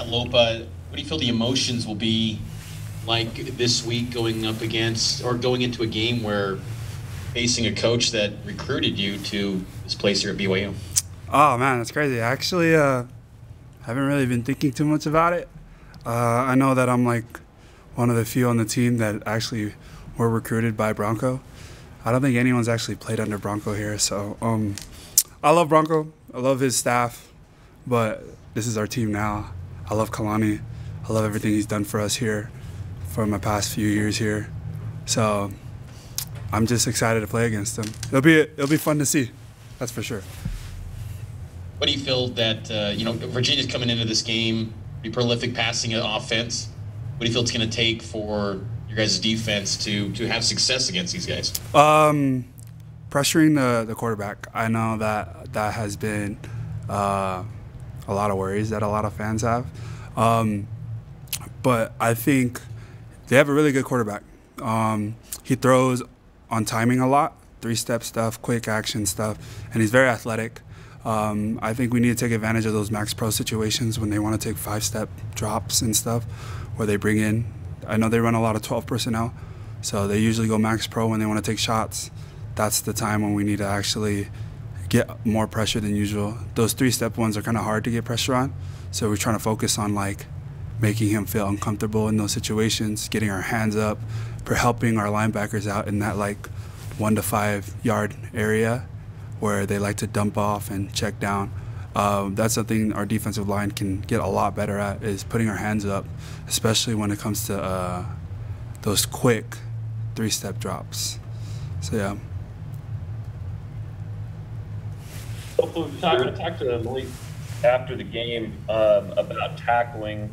Lopa, what do you feel the emotions will be like this week going up against or going into a game where facing a coach that recruited you to this place here at BYU? Oh man, that's crazy. I actually haven't really been thinking too much about it. I know that I'm like one of the few on the team that actually were recruited by Bronco. I don't think anyone's actually played under Bronco here, so I love Bronco. I love his staff, but this is our team now. I love Kalani. I love everything he's done for us here for my past few years here. So I'm just excited to play against him. It'll be fun to see, that's for sure. What do you feel that Virginia's coming into this game, be prolific passing offense? What do you feel it's going to take for your guys' defense to have success against these guys? Pressuring the quarterback. I know that has been a lot of worries that a lot of fans have, but I think they have a really good quarterback. He throws on timing a lot, three-step stuff, quick action stuff, and he's very athletic. I think we need to take advantage of those max pro situations when they want to take five-step drops and stuff, where they bring in, I know they run a lot of 12 personnel, so they usually go max pro when they want to take shots. That's the time when we need to actually get more pressure than usual. Those three-step ones are kind of hard to get pressure on, so we're trying to focus on like making him feel uncomfortable in those situations, getting our hands up, for helping our linebackers out in that like 1 to 5 yard area where they like to dump off and check down. That's something our defensive line can get a lot better at, is putting our hands up, especially when it comes to those quick three-step drops. So yeah. Talk to Malik after the game about tackling.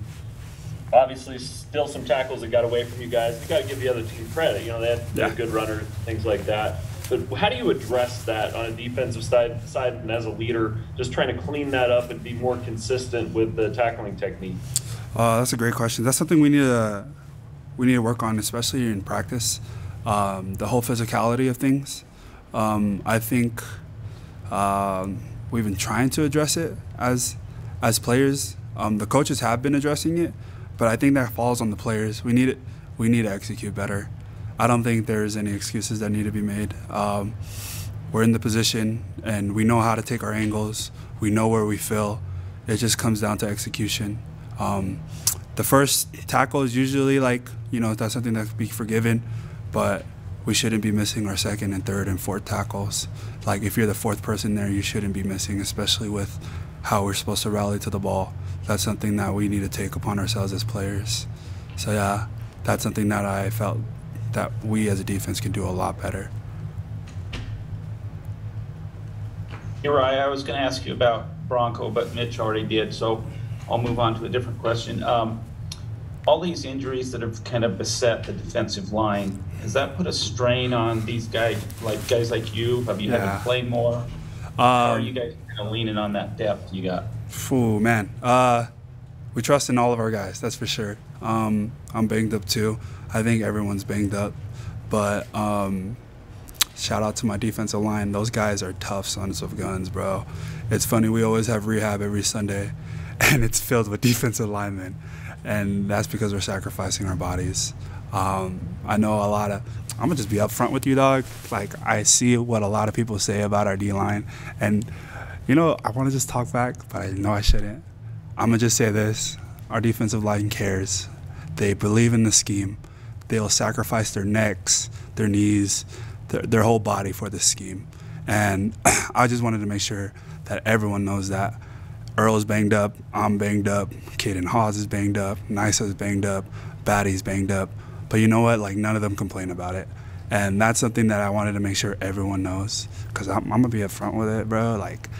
Obviously, still some tackles that got away from you guys. You got to give the other team credit. You know, they had good runners, things like that. But how do you address that on a defensive side and as a leader, just trying to clean that up and be more consistent with the tackling technique? That's a great question. That's something we need to work on, especially in practice. The whole physicality of things. I think we've been trying to address it as players. The coaches have been addressing it, but I think that falls on the players. We need to execute better. I don't think there's any excuses that need to be made. We're in the position, and we know how to take our angles. We know where we fill. It just comes down to execution. The first tackle is usually that's something that could be forgiven, but we shouldn't be missing our second and third and fourth tackles. Like, if you're the fourth person there, you shouldn't be missing, especially with how we're supposed to rally to the ball. That's something that we need to take upon ourselves as players. So yeah, that's something that I felt that we as a defense can do a lot better. Uriah, I was going to ask you about Bronco, but Mitch already did, so I'll move on to a different question. All these injuries that have kind of beset the defensive line, has that put a strain on these guys like you? Have you had to play more? Or are you guys kind of leaning on that depth you got? Ooh, man. We trust in all of our guys, that's for sure. I'm banged up too. I think everyone's banged up. But shout out to my defensive line. Those guys are tough sons of guns, bro. It's funny, we always have rehab every Sunday, and it's filled with defensive linemen. And that's because we're sacrificing our bodies. I know I'm gonna just be upfront with you, dog. Like, I see what a lot of people say about our D-line, and I wanna just talk back, but I know I shouldn't. I'm gonna just say this: our defensive line cares. They believe in the scheme. They'll sacrifice their necks, their knees, their whole body for this scheme. And I just wanted to make sure that everyone knows that. Earl's banged up, I'm banged up, Kid and Hawes is banged up, Nisa's banged up, Batty's banged up. But you know what? Like, none of them complain about it. And that's something that I wanted to make sure everyone knows, because I'm going to be upfront with it, bro. Like,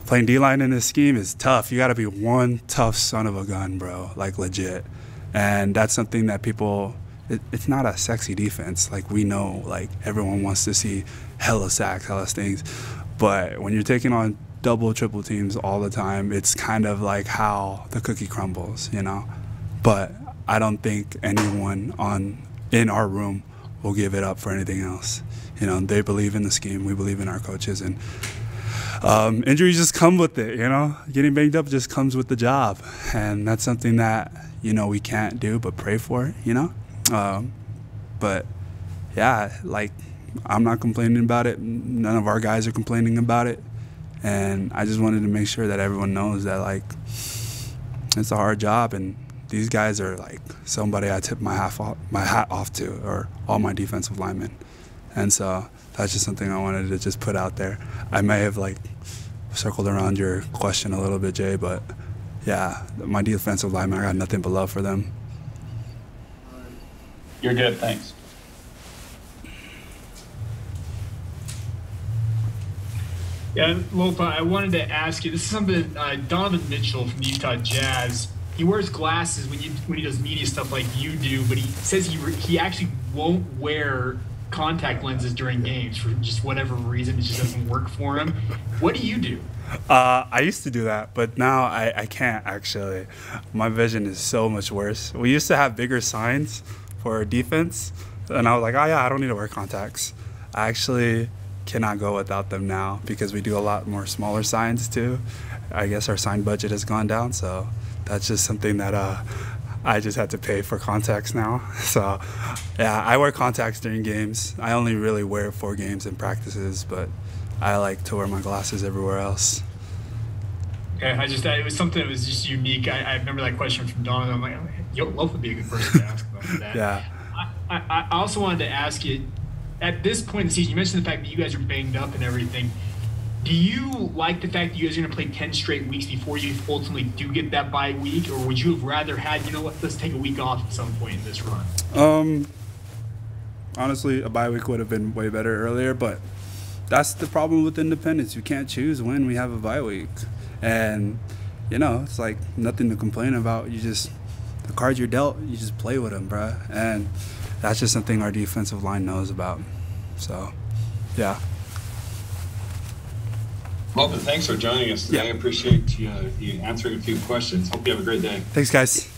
playing D-line in this scheme is tough. You got to be one tough son of a gun, bro, like, legit. And that's something that people, it's not a sexy defense. Like, we know, like, everyone wants to see hella sacks, hella things. But when you're taking on double, triple teams all the time, it's kind of like how the cookie crumbles, But I don't think anyone in our room will give it up for anything else. They believe in the scheme. We believe in our coaches. And Injuries just come with it, you know. Getting banged up just comes with the job, and that's something that, you know, we can't do but pray for, you know. But yeah, like, I'm not complaining about it. None of our guys are complaining about it, and I just wanted to make sure that everyone knows that, like, it's a hard job, and these guys are like somebody I tip my hat off to, or all my defensive linemen, and so that's just something I wanted to just put out there. I may have like circled around your question a little bit, Jay, but yeah, my defensive linemen, I got nothing but love for them. You're good, thanks. Yeah, Lopa, I wanted to ask you, this is something Donovan Mitchell from the Utah Jazz, he wears glasses when he does media stuff like you do, but he says he actually won't wear contact lenses during games for just whatever reason. It just doesn't work for him. What do you do? I used to do that, but now I can't, actually. My vision is so much worse. We used to have bigger signs for our defense, and I was like, oh yeah, I don't need to wear contacts. I actually cannot go without them now because we do a lot more smaller signs too. I guess our sign budget has gone down, so that's just something that I just had to pay for contacts now. So yeah, I wear contacts during games. I only really wear it for games and practices, but I like to wear my glasses everywhere else. Okay, it was something that was just unique. I remember that question from Don, and I'm like, yo, Loaf would be a good person to ask about that. Yeah. I also wanted to ask you, at this point in the season, you mentioned the fact that you guys are banged up and everything. Do you like the fact that you guys are going to play 10 straight weeks before you ultimately do get that bye week, or would you have rather had, you know what, let's take a week off at some point in this run? Honestly, a bye week would have been way better earlier, but that's the problem with independence. You can't choose when we have a bye week. And, you know, it's like nothing to complain about. You just, the cards you're dealt, you just play with them, bruh. And that's just something our defensive line knows about. So, yeah. Well, thanks for joining us today. I appreciate you answering a few questions. Hope you have a great day. Thanks, guys.